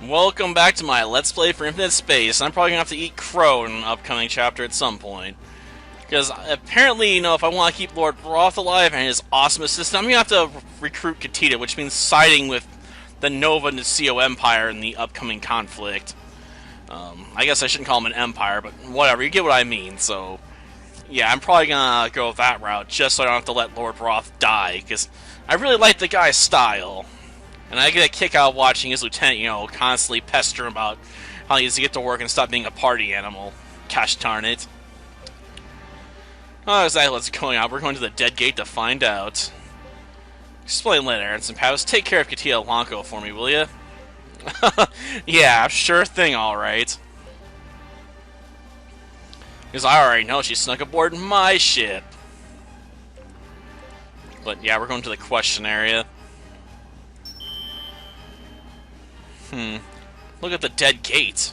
Welcome back to my Let's Play for Infinite Space. I'm probably going to have to eat crow in an upcoming chapter at some point. Because apparently, if I want to keep Lord Roth alive and his awesome assistant, I'm going to have to recruit Katita, which means siding with the Nova Nicio Empire in the upcoming conflict. I guess I shouldn't call them an empire, but whatever, you get what I mean. So, yeah, I'm probably going to go that route just so I don't have to let Lord Roth die, because I really like the guy's style. And I get a kick out of watching his lieutenant, constantly pester him about how he needs to get to work and stop being a party animal. Gosh darn it. Oh, exactly what's going on. We're going to the Dead Gate to find out. Explain later, Ernst Pavos. Take care of Katia Lanko for me, will ya? Yeah, sure thing, alright. Because I already know she snuck aboard my ship. But yeah, we're going to the question area. Look at the Dead Gate.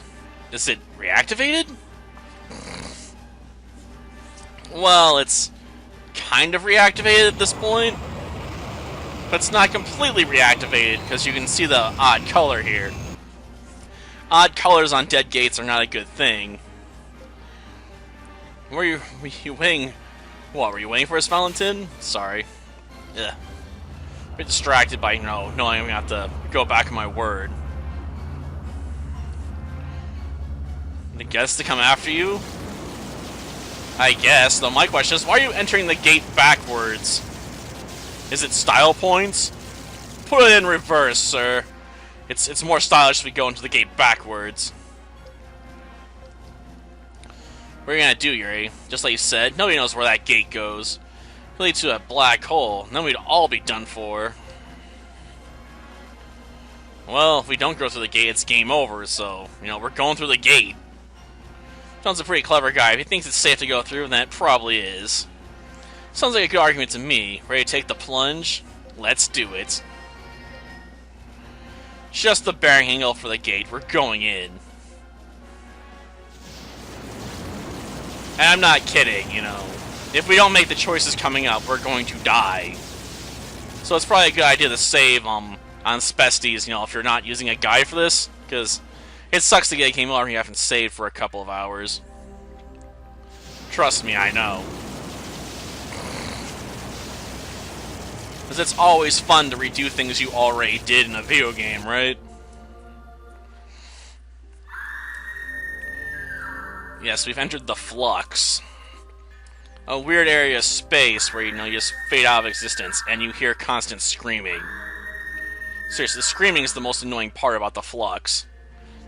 Is it reactivated? Well, it's kind of reactivated at this point. But it's not completely reactivated, because you can see the odd color here. Odd colors on Dead Gates are not a good thing. Were you waiting? What, were you waiting for us, Valantin? Sorry. Ugh. A bit distracted by, knowing I'm going to have to go back on my word. The guests to come after you? I guess, though my question is, why are you entering the gate backwards? Is it style points? Put it in reverse, sir. It's more stylish if we go into the gate backwards. What are you gonna do, Yuri? Just like you said, nobody knows where that gate goes. It leads to a black hole, and then we'd all be done for. Well, if we don't go through the gate, it's game over, so, we're going through the gate. John's a pretty clever guy. If he thinks it's safe to go through, then it probably is. Sounds like a good argument to me. Ready to take the plunge? Let's do it. Just the bearing angle for the gate. We're going in. And I'm not kidding, If we don't make the choices coming up, we're going to die. So it's probably a good idea to save on Spesties, if you're not using a guide for this, because it sucks to get a game over and you haven't saved for a couple of hours. Trust me, I know. Because it's always fun to redo things you already did in a video game, right? Yes, we've entered the Flux. A weird area of space where, you just fade out of existence and you hear constant screaming. Seriously, the screaming is the most annoying part about the Flux.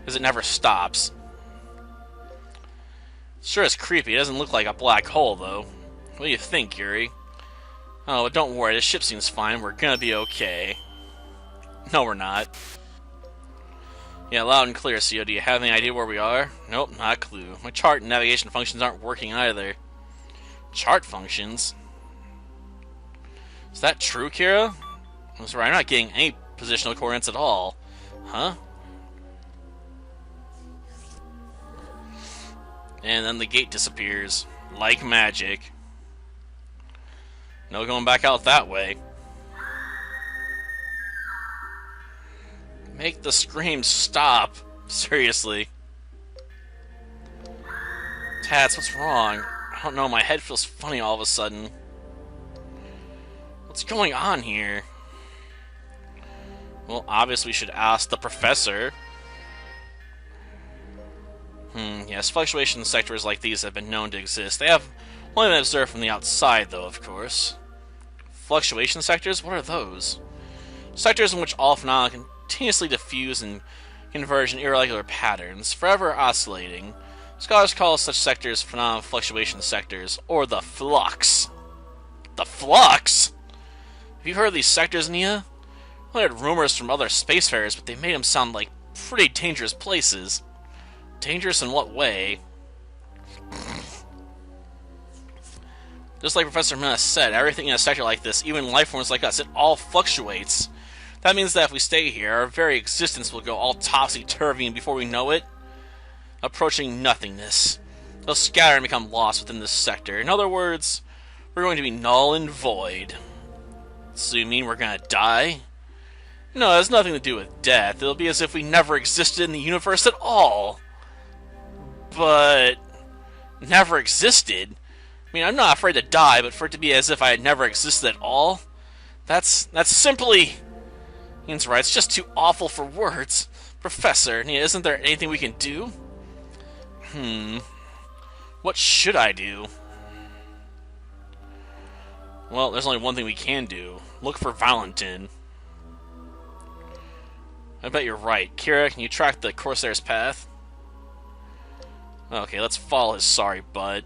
Because it never stops. Sure is creepy. It doesn't look like a black hole, though. What do you think, Yuri? Oh, but don't worry. This ship seems fine. We're gonna be okay. No, we're not. Yeah, loud and clear, CO. Do you have any idea where we are? Nope, not a clue. My chart and navigation functions aren't working either. Chart functions? Is that true, Kira? That's right. I'm not getting any positional coordinates at all. Huh? And then the gate disappears. Like magic. No going back out that way. Make the screams stop. Seriously. Tats, what's wrong? I don't know, my head feels funny all of a sudden. What's going on here? Well, obviously we should ask the professor. Yes, fluctuation sectors like these have been known to exist. They have only been observed from the outside, though, of course. Fluctuation sectors? What are those? Sectors in which all phenomena continuously diffuse and converge in irregular patterns, forever oscillating. Scholars call such sectors phenomena fluctuation sectors, or the Flux. The Flux? Have you heard of these sectors, Nia? I heard rumors from other spacefarers, but they made them sound like pretty dangerous places. Dangerous in what way? Just like Professor Mena said, everything in a sector like this, even life forms like us, it all fluctuates. That means that if we stay here, our very existence will go all topsy-turvy, and before we know it, approaching nothingness. They'll scatter and become lost within this sector. In other words, we're going to be null and void. So you mean we're gonna die? No, it has nothing to do with death. It'll be as if we never existed in the universe at all. But... never existed? I mean, I'm not afraid to die, but for it to be as if I had never existed at all? That's simply... Ian's right, it's just too awful for words. Professor, isn't there anything we can do? What should I do? Well, there's only one thing we can do. Look for Valantin. I bet you're right. Kira, can you track the Corsair's path? Okay, let's follow his sorry butt.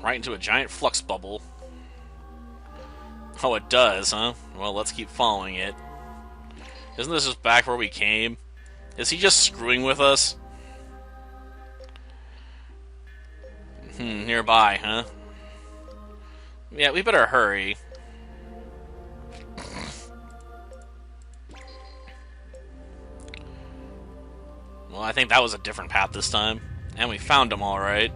Right into a giant flux bubble. Oh, it does, huh? Well, let's keep following it. Isn't this just back where we came? Is he just screwing with us? Nearby, huh? Yeah, we better hurry. Well, I think that was a different path this time. And we found him alright.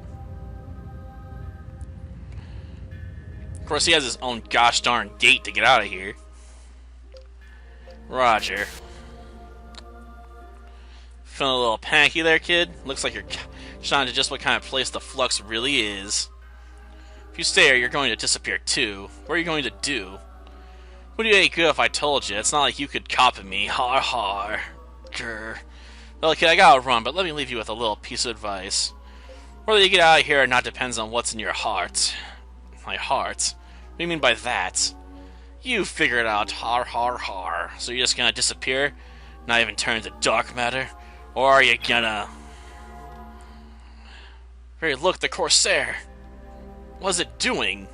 Of course, he has his own gosh darn gate to get out of here. Roger. Feeling a little panicky there, kid? Looks like you're showing to just what kind of place the Flux really is. If you stay here, you're going to disappear too. What are you going to do? Would you be good if I told you? It's not like you could copy me. Har har. Grr. Well, kid, I gotta run, but let me leave you with a little piece of advice. Whether you get out of here or not depends on what's in your heart. My heart? What do you mean by that? You figure it out. Har har har. So you're just gonna disappear? Not even turn to dark matter? Or are you gonna... Hey, look, the Corsair! What's it doing?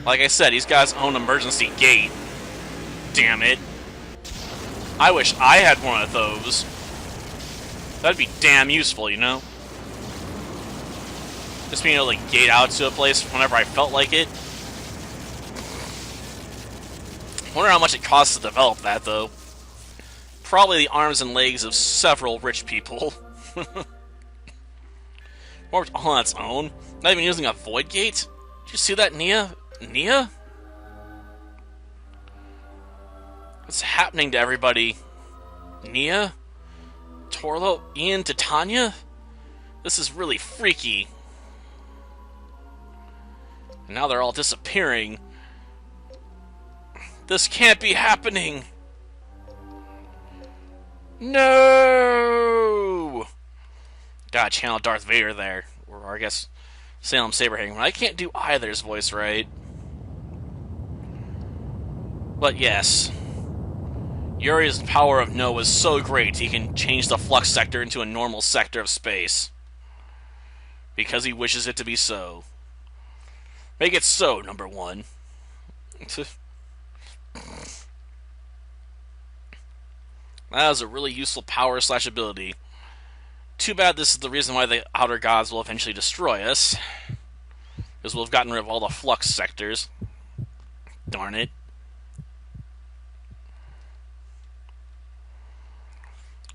Like I said, he's got his own emergency gate. Damn it. I wish I had one of those. That'd be damn useful, you know? Just being able to gate out to a place whenever I felt like it. Wonder how much it costs to develop that, though. Probably the arms and legs of several rich people. Worked all on its own. Not even using a void gate? Did you see that, Nia? Nia? What's happening to everybody? Nia? Torlo? Ian? Titania? This is really freaky. And now they're all disappearing. This can't be happening! No! God, channel Darth Vader there. Or I guess Salem Saberhagen. I can't do either's voice right. But yes. Yuri's power of no is so great he can change the Flux sector into a normal sector of space. Because he wishes it to be so. Make it so, number one. That is a really useful power / ability. Too bad this is the reason why the Outer Gods will eventually destroy us. Because we'll have gotten rid of all the Flux sectors. Darn it.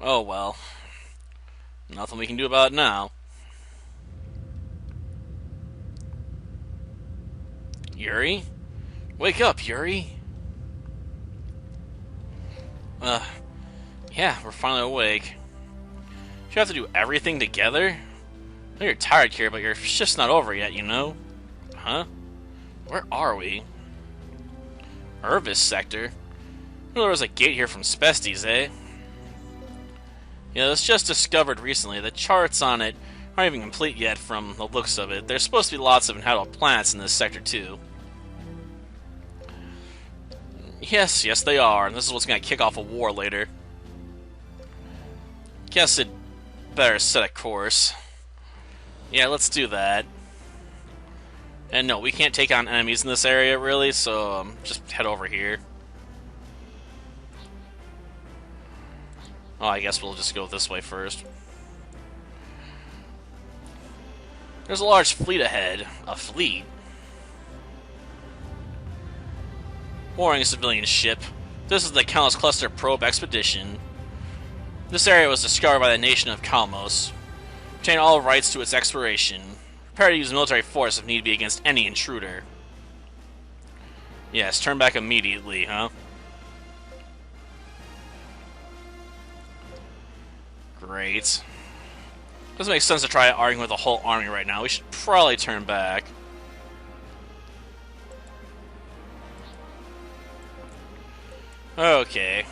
Oh well. Nothing we can do about it now. Yuri? Wake up, Yuri! Yeah, we're finally awake. You have to do everything together? I know you're tired, Kira, but your shift's not over yet, you know? Huh? Where are we? Irvis sector? Well, there was a gate here from Spestes, eh? Yeah, it was just discovered recently. The charts on it aren't even complete yet from the looks of it. There's supposed to be lots of inhabitable planets in this sector, too. Yes, they are, and this is what's going to kick off a war later. Guess it better set a course. Yeah, let's do that. And no, we can't take on enemies in this area, really, so just head over here. Oh, I guess we'll just go this way first. There's a large fleet ahead. A fleet? Mooring a civilian ship. This is the Countless Cluster Probe Expedition. This area was discovered by the nation of Kalmos. Retain all rights to its exploration. prepared to use military force if need be against any intruder. Yes, turn back immediately, huh? Great. Doesn't make sense to try arguing with a whole army right now. We should probably turn back. Okay.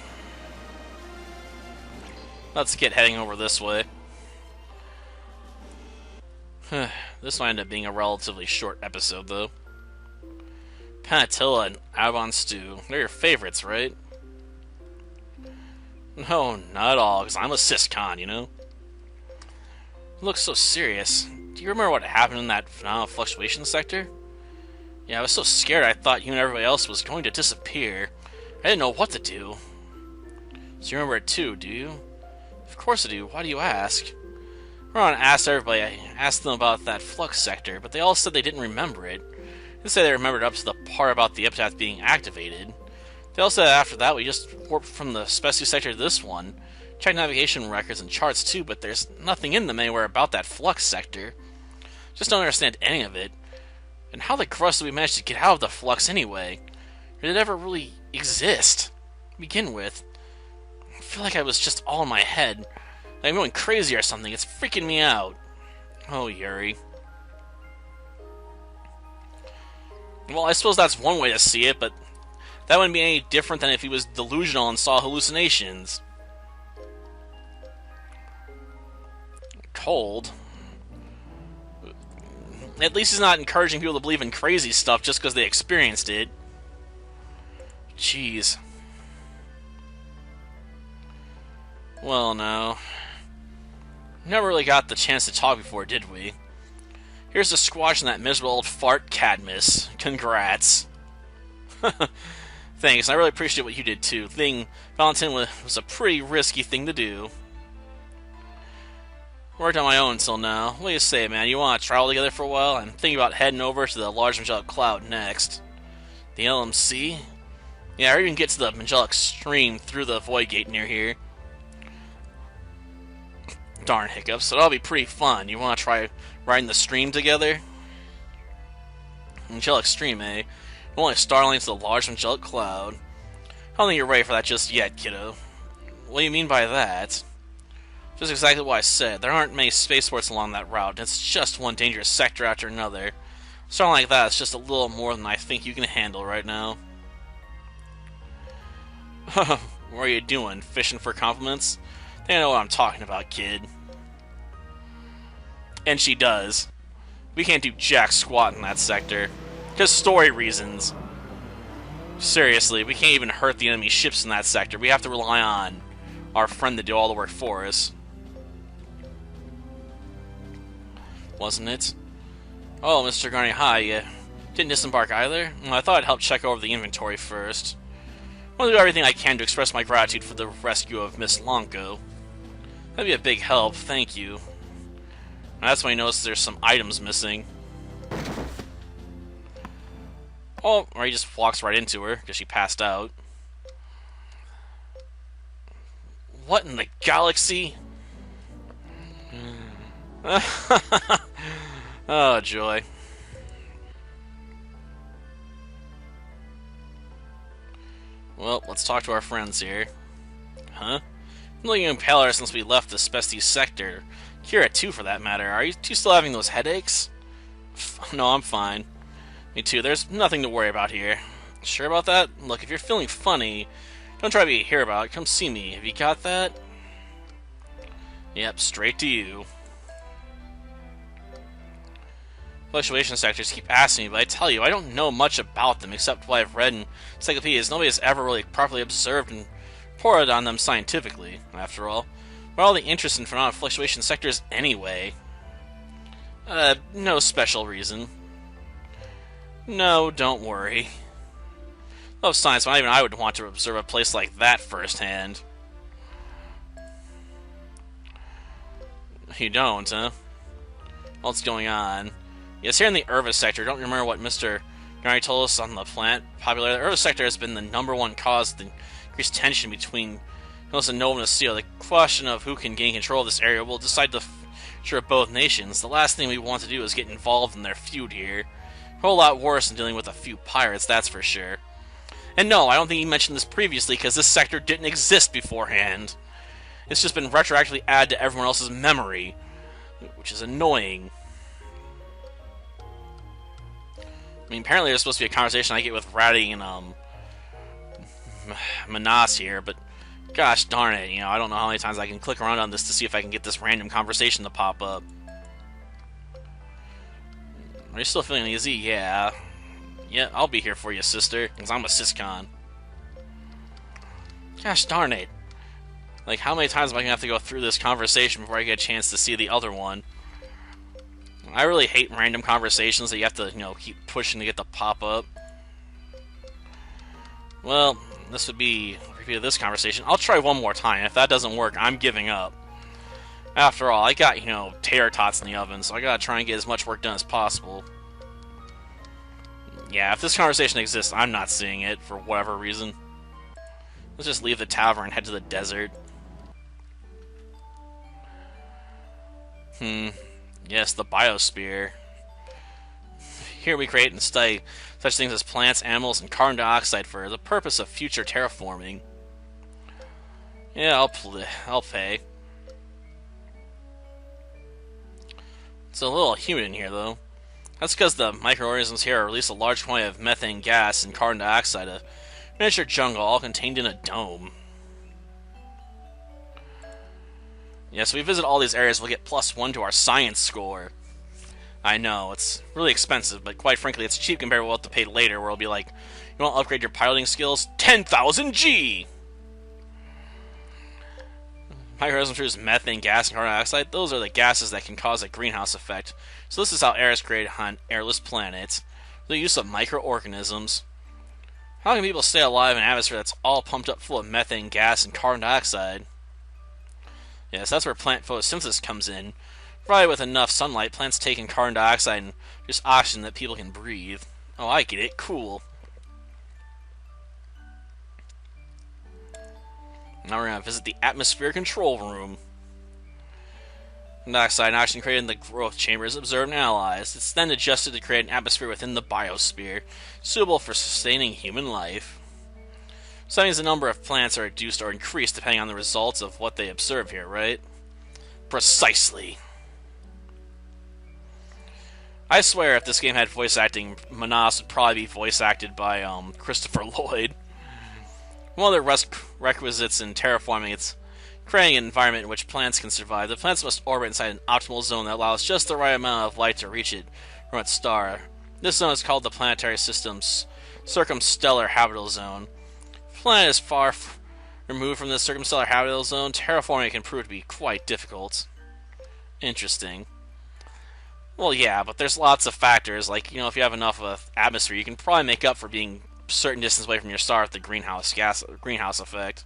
Let's get heading over this way. This might end up being a relatively short episode, though. Panatilla and Avon Stew. They're your favorites, right? No, not at all, because I'm a syscon, you know? You look so serious. Do you remember what happened in that fluctuation sector? Yeah, I was so scared I thought you and everybody else was going to disappear. I didn't know what to do. So you remember it too, do you? Of course I do. Why do you ask? Ron asked everybody. I asked them about that Flux sector, but they all said they didn't remember it. They said they remembered up to the part about the epitaph being activated. They all said after that we just warped from the Species sector to this one. Checked navigation records and charts too, but there's nothing in them anywhere about that Flux sector. Just don't understand any of it. And how the crust did we manage to get out of the Flux anyway? Or did it ever really exist? To begin with, I feel like I was just all in my head. Like I'm going crazy or something. It's freaking me out. Oh, Yuri. Well, I suppose that's one way to see it, but that wouldn't be any different than if he was delusional and saw hallucinations. Cold. At least he's not encouraging people to believe in crazy stuff just because they experienced it. Jeez. Well, no. Never really got the chance to talk before, did we? Here's to squashing that miserable old fart Cadmus. Congrats. Thanks, I really appreciate what you did too. Valantin was a pretty risky thing to do. Worked on my own until now. What do you say, man? You want to travel together for a while? I'm thinking about heading over to the Large Angelic Cloud next. The LMC? Yeah, or even get to the Angelic Stream through the Void Gate near here. Darn hiccups, so that'll be pretty fun. You want to try riding the stream together? Angelic Stream, eh? I'm only Starlink to the Large Angelic Cloud. I don't think you're ready for that just yet, kiddo. What do you mean by that? Just exactly what I said. There aren't many spaceports along that route, and it's just one dangerous sector after another. Something like that is just a little more than I think you can handle right now. What are you doing? Fishing for compliments? I think I know what I'm talking about, kid. And she does. We can't do jack squat in that sector. Just story reasons. Seriously, we can't even hurt the enemy ships in that sector. We have to rely on our friend to do all the work for us. Wasn't it? Oh, Mr. Garney, hi. You didn't disembark either? Well, I thought I'd help check over the inventory first. I want to do everything I can to express my gratitude for the rescue of Miss Lonko. That'd be a big help, thank you. And that's when he notices there's some items missing. Oh, or he just walks right into her, because she passed out. What in the galaxy? Oh, joy. Well, let's talk to our friends here. Huh? I'm looking paler since we left the Species sector. Kira, too, for that matter. Are you two still having those headaches? No, I'm fine. Me too. There's nothing to worry about here. Sure about that? Look, if you're feeling funny, don't try to be here about it. Come see me. Have you got that? Yep, straight to you. Fluctuation sectors keep asking me, but I tell you, I don't know much about them except what I've read in encyclopedias. Nobody has ever really properly observed and reported on them scientifically, after all. What are all the interest in phenomena of fluctuation sectors anyway? No special reason. No, don't worry. Love science, but not even I would want to observe a place like that firsthand. You don't, huh? What's going on? Yes, here in the Irvis sector, don't you remember what Mr. Gary told us on the planet Popular? The Irvis sector has been the #1 cause of the increased tension between Hills and Nova and Seal. The question of who can gain control of this area will decide the future of both nations, the last thing we want to do is get involved in their feud here. A whole lot worse than dealing with a few pirates, that's for sure. And no, I don't think he mentioned this previously, because this sector didn't exist beforehand. It's just been retroactively added to everyone else's memory, which is annoying. I mean, apparently there's supposed to be a conversation I get with Ratty and, Manas here, but gosh darn it, you know, I don't know how many times I can click around on this to see if I can get this random conversation to pop up. Are you still feeling uneasy? Yeah. Yeah, I'll be here for you, sister, because I'm a syscon. Gosh darn it. Like, how many times am I going to have to go through this conversation before I get a chance to see the other one? I really hate random conversations that you have to, you know, keep pushing to get to pop up. Well, this would be a repeat of this conversation. I'll try one more time. If that doesn't work, I'm giving up. After all, I got, you know, tater tots in the oven, so I gotta try and get as much work done as possible. Yeah, if this conversation exists, I'm not seeing it for whatever reason. Let's just leave the tavern and head to the desert. Yes, the biosphere. Here we create and study such things as plants, animals, and carbon dioxide for the purpose of future terraforming. Yeah, I'll pay. It's a little humid in here, though. That's because the microorganisms here release a large quantity of methane gas and carbon dioxide, a miniature jungle all contained in a dome. Yeah, so we visit all these areas, we'll get +1 to our science score. I know, it's really expensive, but quite frankly, it's cheap compared to what we'll have to pay later, where it'll be like, you want to upgrade your piloting skills? 10,000 G! Microorganisms produce methane gas and carbon dioxide. Those are the gases that can cause a greenhouse effect. So this is how air is created on airless planets. The use of microorganisms. How can people stay alive in an atmosphere that's all pumped up full of methane gas and carbon dioxide? Yes, that's where plant photosynthesis comes in. Provided with enough sunlight, plants take in carbon dioxide and produce oxygen that people can breathe. Oh, I get it. Cool. Now we're going to visit the atmosphere control room. Carbon dioxide and oxygen created in the growth chamber is observed and analyzed. It's then adjusted to create an atmosphere within the biosphere, suitable for sustaining human life. So that means the number of plants are reduced or increased depending on the results of what they observe here, right? Precisely. I swear if this game had voice acting, Manas would probably be voice acted by Christopher Lloyd. One of the requisites in terraforming is creating an environment in which plants can survive. The plants must orbit inside an optimal zone that allows just the right amount of light to reach it from its star. This zone is called the planetary system's circumstellar habitable zone. If the planet is far removed from this circumstellar habitable zone, terraforming can prove to be quite difficult. Interesting. Well, yeah, but there's lots of factors, like, you know, if you have enough of an atmosphere, you can probably make up for being a certain distance away from your star with the greenhouse effect.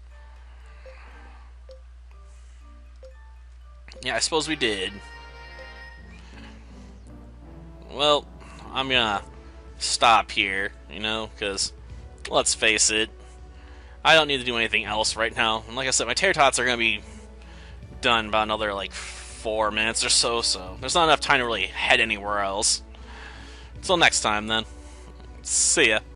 Yeah, I suppose we did. Well, I'm gonna stop here, you know, because, let's face it, I don't need to do anything else right now. And like I said, my tater tots are gonna be done about another, like, 4 minutes or so, so there's not enough time to really head anywhere else. Until next time, then. See ya.